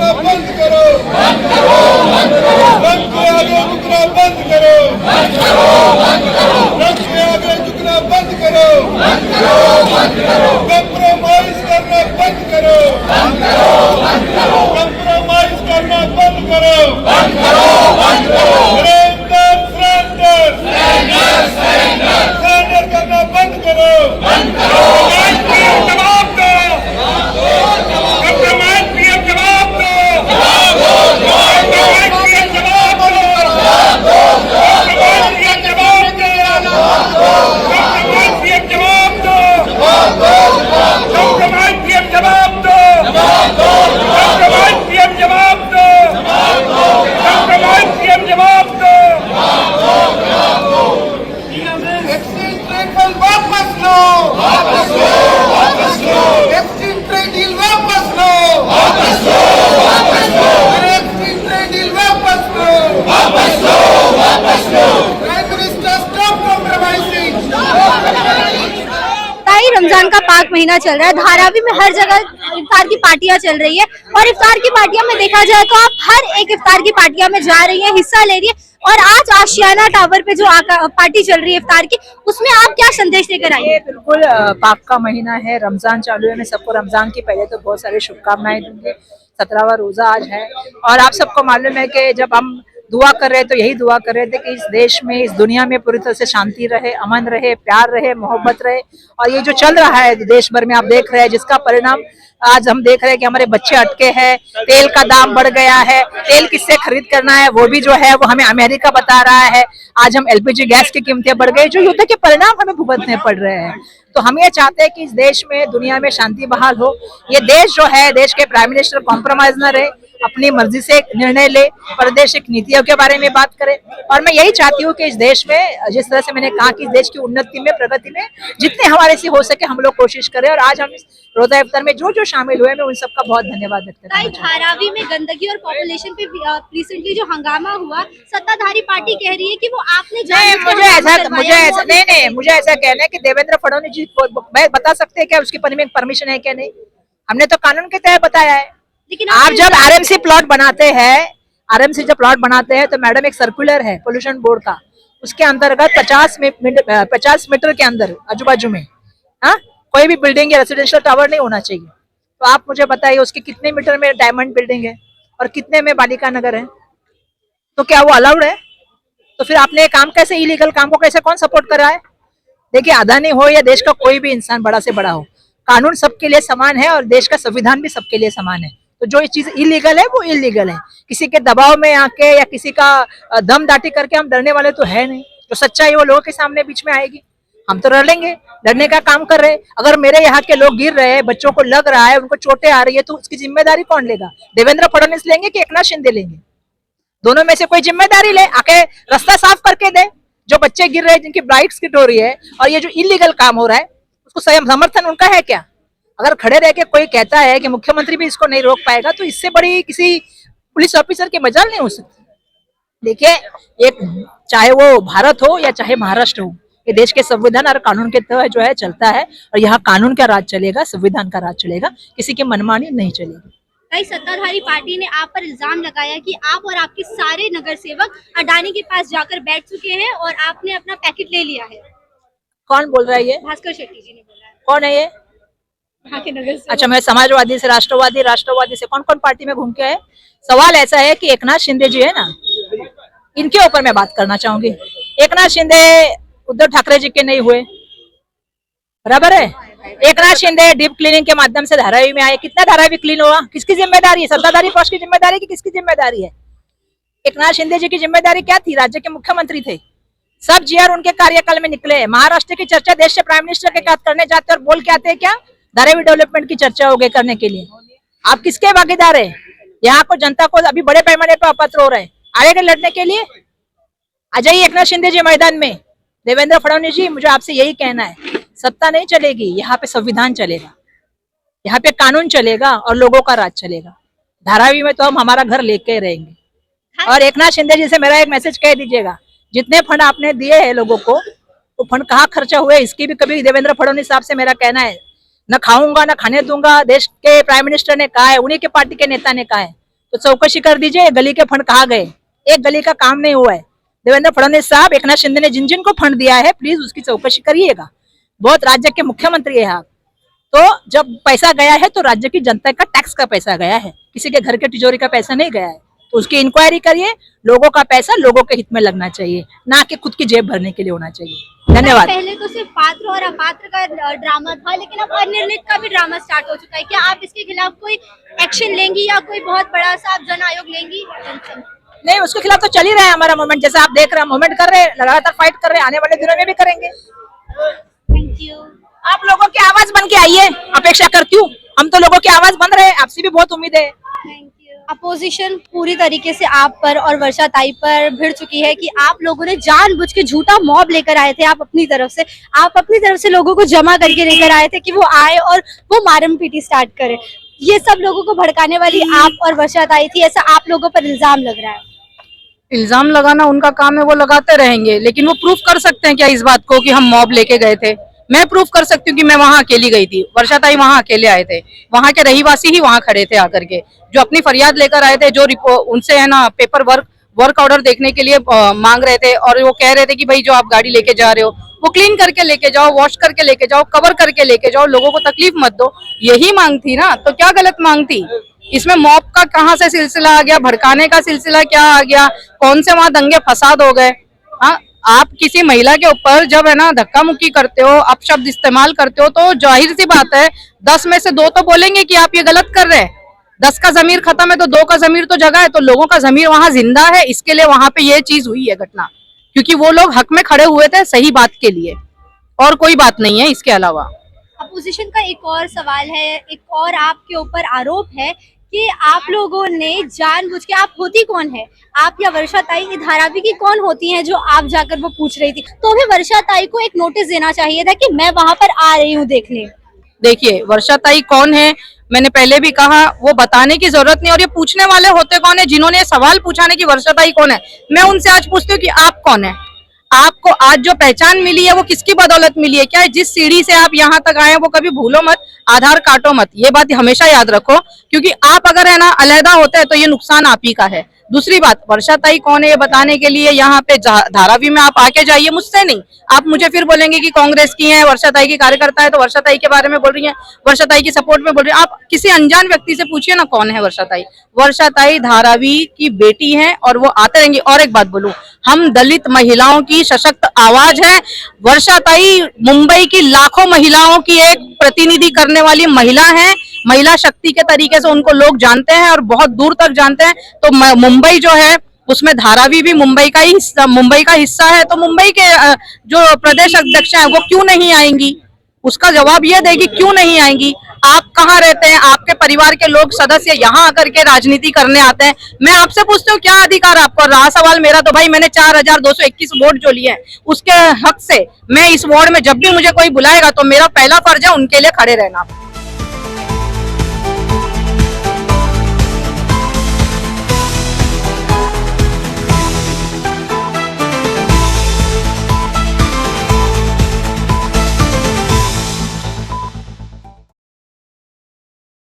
झुकना बंद करो, रथ के आगे झुकना बंद करो, रथ के आगे झुकना बंद करो, कंप्रोमाइज करना बंद करो, कंप्रोमाइज करना बंद करो, सरेंडर करना बंद करो, जवाब दो, कंप्रोमाइज पीएम जवाब दो, कंप्रोमाइज पीएम जवाब दो, कंप्रोमाइज पीएम जवाब दो, कंप्रोमाइज पीएम जवाब दो, कंप्रोमाइज पीएम जवाब दो, कंप्रोमाइज पीएम जवाब दो, कंप्रोमाइज पीएम जवाब दो, एक्सचेंज ट्रेड बिल वापस लो, एक्सचेंज ट्रेड डील वापस लो, एक्सचेंज ट्रेड डील वापस लो, प्राइम मिनिस्टर स्टॉप कॉम्प्रोमाइजिंग। ताई रमजान का पाक महीना चल रहा है, धारावी में हर जगह इफ्तार की पार्टियां चल रही है और इफ्तार की पार्टियां में देखा जाए तो आप हर एक इफ्तार की पार्टियां में जा रही हैं, हिस्सा ले रही है। और आज आशियाना टावर पे जो पार्टी चल रही है इफ्तार की, उसमें आप क्या संदेश लेकर आई? ये बिल्कुल पाक का महीना है, रमजान चालू है। मैं सबको रमजान की पहले तो बहुत सारी शुभकामनाएं दूंगी। 17वां रोजा आज है और आप सबको मालूम है कि जब हम दुआ कर रहे थे तो यही दुआ कर रहे थे कि इस देश में, इस दुनिया में पूरी तरह से शांति रहे, अमन रहे, प्यार रहे, मोहब्बत रहे। और ये जो चल रहा है देश भर में आप देख रहे हैं, जिसका परिणाम आज हम देख रहे हैं कि हमारे बच्चे अटके हैं, तेल का दाम बढ़ गया है, तेल किससे खरीद करना है वो भी जो है वो हमें अमेरिका बता रहा है। आज हम एलपीजी गैस की कीमतें बढ़ गई, जो युद्ध के परिणाम हमें भुगतने पड़ रहे हैं। तो हम ये चाहते हैं कि इस देश में, दुनिया में शांति बहाल हो। ये देश जो है, देश के प्राइम मिनिस्टर कॉम्प्रोमाइज न रहे, अपनी मर्जी से निर्णय ले, प्रादेशिक नीतियों के बारे में बात करे। और मैं यही चाहती हूँ कि इस देश में, जिस तरह से मैंने कहा कि इस देश की उन्नति में, प्रगति में जितने हमारे से हो सके हम लोग कोशिश करें। और आज हम इस रोजा इफ्तार में जो जो शामिल हुए, मैं उन सबका बहुत धन्यवाद व्यक्त करता हूं। धारावी में गंदगी और पॉपुलेशन पे रिसेंटली जो हंगामा हुआ, सत्ताधारी पार्टी कह रही है कि वो आपने मुझे ऐसा कहना है कि देवेंद्र फडणवीस जी बता सकते हैं क्या उसकी परमिशन है क्या नहीं? हमने तो कानून के तहत बताया है। लेकिन आप जब आरएमसी प्लॉट बनाते हैं, आरएमसी जब प्लॉट बनाते हैं तो मैडम एक सर्कुलर है पोल्यूशन बोर्ड का, उसके अंतर्गत 50 मीटर के अंदर आजू बाजू में कोई भी बिल्डिंग या रेसिडेंशियल टावर नहीं होना चाहिए। तो आप मुझे बताइए उसके कितने मीटर में डायमंड बिल्डिंग है और कितने में बालिका नगर है? तो क्या वो अलाउड है? तो फिर आपने ये काम कैसे, इलीगल काम को कैसे कौन सपोर्ट कर रहा है? देखिए, अदानी हो या देश का कोई भी इंसान बड़ा से बड़ा हो, कानून सबके लिए समान है और देश का संविधान भी सबके लिए समान है। तो जो चीज इलीगल है वो इलीगल है। किसी के दबाव में आके या किसी का दम दाटी करके हम डरने वाले तो है नहीं। जो सच्चाई वो लोगों के सामने बीच में आएगी, हम तो लड़ेंगे, लड़ने का काम कर रहे हैं। अगर मेरे यहाँ के लोग गिर रहे हैं, बच्चों को लग रहा है, उनको चोटें आ रही है, तो उसकी जिम्मेदारी कौन लेगा? देवेंद्र फडणवीस लेंगे कि एकनाथ शिंदे लेंगे? दोनों में से कोई जिम्मेदारी ले, आके रास्ता साफ करके दे। जो बच्चे गिर रहे हैं, जिनकी ब्राइट स्किट हो रही है और ये जो इलीगल काम हो रहा है, उसको समर्थन उनका है क्या? अगर खड़े रह के कोई कहता है कि मुख्यमंत्री भी इसको नहीं रोक पाएगा, तो इससे बड़ी किसी पुलिस ऑफिसर की मजाल नहीं हो सकती। देखिए, एक चाहे वो भारत हो या चाहे महाराष्ट्र हो, ये देश के संविधान और कानून के तहत जो है चलता है और यहाँ कानून का राज चलेगा, संविधान का राज चलेगा, किसी की मनमानी नहीं चलेगी। कई सत्ताधारी पार्टी ने आप पर इल्जाम लगाया कि आप और आपके सारे नगर सेवक अडानी के पास जाकर बैठ चुके हैं और आपने अपना पैकेट ले लिया है। कौन बोल रहा है ये? भास्कर शेट्टी जी ने बोला है। कौन है ये? यहाँ के नगर सेवक। अच्छा, मैं समाजवादी से राष्ट्रवादी, राष्ट्रवादी से कौन कौन पार्टी में घूम के है? सवाल ऐसा है कि एकनाथ शिंदे जी है ना, इनके ऊपर मैं बात करना चाहूंगी। एकनाथ शिंदे उद्धव ठाकरे जी के नहीं हुए, बराबर है? एकनाथ शिंदे डीप क्लीनिंग के माध्यम से धारावी में आए, कितना धारावी क्लीन हुआ? किसकी जिम्मेदारी है? सत्ताधारी पक्ष की जिम्मेदारी की किसकी जिम्मेदारी है? एकनाथ शिंदे जी की जिम्मेदारी क्या थी? राज्य के मुख्यमंत्री थे, सब जीआर उनके कार्यकाल में निकले। महाराष्ट्र की चर्चा देश से प्राइम मिनिस्टर के साथ करने जाते और बोल के आते हैं क्या? धारावी डेवलपमेंट की चर्चा हो गई करने के लिए। आप किसके भागीदार है? यहाँ को जनता को अभी बड़े पैमाने पर अपात्र हो रहे हैं, आएंगे लड़ने के लिए? आ जाइए एकनाथ शिंदे जी मैदान में। देवेंद्र फडणवीस जी, मुझे आपसे यही कहना है, सत्ता नहीं चलेगी, यहाँ पे संविधान चलेगा, यहाँ पे कानून चलेगा और लोगों का राज चलेगा। धारावी में तो हम हमारा घर लेके रहेंगे। और एकनाथ शिंदे जी से मेरा एक मैसेज कह दीजिएगा, जितने फंड आपने दिए हैं लोगों को, वो फंड कहाँ खर्चा हुए इसकी भी कभी देवेंद्र फडणवीस साहब से मेरा कहना है। न खाऊंगा न खाने दूंगा, देश के प्राइम मिनिस्टर ने कहा है, उन्हीं के पार्टी के नेता ने कहा है। तो चौकसी कर दीजिए, ये गली के फंड कहाँ गए, एक गली का काम नहीं हुआ है। देवेंद्र फडणवीस साहब, एकनाथ शिंदे ने जिन जिन को फंड दिया है, प्लीज उसकी चौकसी करिएगा। बहुत राज्य के मुख्यमंत्री है आप, तो जब पैसा गया है तो राज्य की जनता का टैक्स का पैसा गया है, किसी के घर के तिजोरी का पैसा नहीं गया है। तो उसकी इंक्वायरी करिए, लोगों का पैसा लोगों के हित में लगना चाहिए, ना कि खुद की जेब भरने के लिए होना चाहिए। धन्यवाद। पहले तो सिर्फ पात्र और अपात्र का ड्रामा था, लेकिन अब अनिर्णित का भी ड्रामा स्टार्ट हो चुका है। क्या आप इसके खिलाफ कोई एक्शन लेंगी या कोई बहुत बड़ा सा आप जन आयोग लेंगी? नहीं, उसके खिलाफ तो चल ही रहा है हमारा मूवमेंट, जैसा आप देख रहे हैं, मूवमेंट कर रहे हैं, लगातार फाइट कर रहे हैं, आने वाले दिनों में भी करेंगे। Thank you. आप लोगों की आवाज बन के आइए, अपेक्षा करती हूँ, हम तो लोगों की आवाज बन रहे हैं, आपसे भी बहुत उम्मीद है। अपोजिशन पूरी तरीके से आप पर और वर्षा ताई पर भिड़ चुकी है कि आप लोगों ने जानबूझ के झूठा मॉब लेकर आए थे। आप अपनी तरफ से लोगों को जमा करके लेकर आए थे कि वो आए और वो मारम पीटी स्टार्ट करे। ये सब लोगों को भड़काने वाली आप और वर्षा ताई थी, ऐसा आप लोगों पर इल्जाम लग रहा है। इल्जाम लगाना उनका काम है, वो लगाते रहेंगे, लेकिन वो प्रूफ कर सकते हैं क्या इस बात को कि हम मॉब लेके गए थे? मैं प्रूफ कर सकती हूँ कि मैं वहां अकेली गई थी, वर्षा ताई वहां अकेले आए थे, वहां के रहीवासी ही वहां खड़े थे आकर के, जो अपनी फरियाद लेकर आए थे, जो उनसे है ना पेपर वर्क ऑर्डर देखने के लिए मांग रहे थे, और वो कह रहे थे कि भाई जो आप गाड़ी लेके जा रहे हो वो क्लीन करके लेके जाओ, वॉश करके लेके जाओ, कवर करके लेके जाओ, लोगों को तकलीफ मत दो, यही मांग थी ना। तो क्या गलत मांग थी इसमें? मॉब का कहाँ से सिलसिला आ गया, भड़काने का सिलसिला क्या आ गया, कौन से वहां दंगे फसाद हो गए? हाँ, आप किसी महिला के ऊपर जब है ना धक्का मुक्की करते हो, अपशब्द इस्तेमाल करते हो, तो जाहिर सी बात है 10 में से 2 तो बोलेंगे कि आप ये गलत कर रहे हैं। 10 का जमीर खत्म है तो 2 का जमीर तो जगा है, तो लोगों का जमीर वहां जिंदा है, इसके लिए वहां पे ये चीज हुई है घटना, क्योंकि वो लोग हक में खड़े हुए थे सही बात के लिए, और कोई बात नहीं है इसके अलावा। अपोजिशन का एक और सवाल है, एक और आपके ऊपर आरोप है कि आप लोगों ने जानबूझ के, आप होती कौन है, आप या वर्षा ताई, ये धारावी की कौन होती हैं जो आप जाकर वो पूछ रही थी? तो भी वर्षा ताई को एक नोटिस देना चाहिए था कि मैं वहां पर आ रही हूँ देखने। देखिए, वर्षा ताई कौन है, मैंने पहले भी कहा, वो बताने की जरूरत नहीं, और ये पूछने वाले होते कौन है जिन्होंने सवाल पूछा नहीं कि वर्षा ताई कौन है। मैं उनसे आज पूछती हूँ कि आप कौन है? आपको आज जो पहचान मिली है वो किसकी बदौलत मिली है? क्या जिस सीढ़ी से आप यहाँ तक आए हैं वो कभी भूलो मत, आधार काटो मत, ये बात हमेशा याद रखो, क्योंकि आप अगर है ना अलहदा होते हैं तो ये नुकसान आप ही का है। दूसरी बात, वर्षा ताई कौन है ये बताने के लिए यहाँ पे धारावी में आप आके जाइए, मुझसे नहीं। आप मुझे फिर बोलेंगे कि कांग्रेस की है, वर्षा ताई की कार्यकर्ता है, तो वर्षा ताई के बारे में बोल रही है, वर्षा ताई की सपोर्ट में बोल रही है। आप किसी अनजान व्यक्ति से पूछिए ना कौन है वर्षा ताई। वर्षा ताई धारावी की बेटी है और वो आते रहेंगे। और एक बात बोलूं, हम दलित महिलाओं की सशक्त आवाज है। वर्षा ताई मुंबई की लाखों महिलाओं की एक प्रतिनिधि करने वाली महिला है, महिला शक्ति के तरीके से उनको लोग जानते हैं और बहुत दूर तक जानते हैं। तो मुंबई जो है उसमें धारावी भी मुंबई का हिस्सा है, तो मुंबई के जो प्रदेश अध्यक्ष हैं वो क्यों नहीं आएंगी? उसका जवाब ये देगी क्यों नहीं आएंगी। आप कहाँ रहते हैं, आपके परिवार के लोग सदस्य यहाँ आकर के राजनीति करने आते हैं। मैं आपसे पूछती हूँ क्या अधिकार आपको? रहा सवाल मेरा, तो भाई मैंने 4221 वोट जो लिए हैं उसके हक से मैं इस वार्ड में जब भी मुझे कोई बुलाएगा तो मेरा पहला फर्ज है उनके लिए खड़े रहना।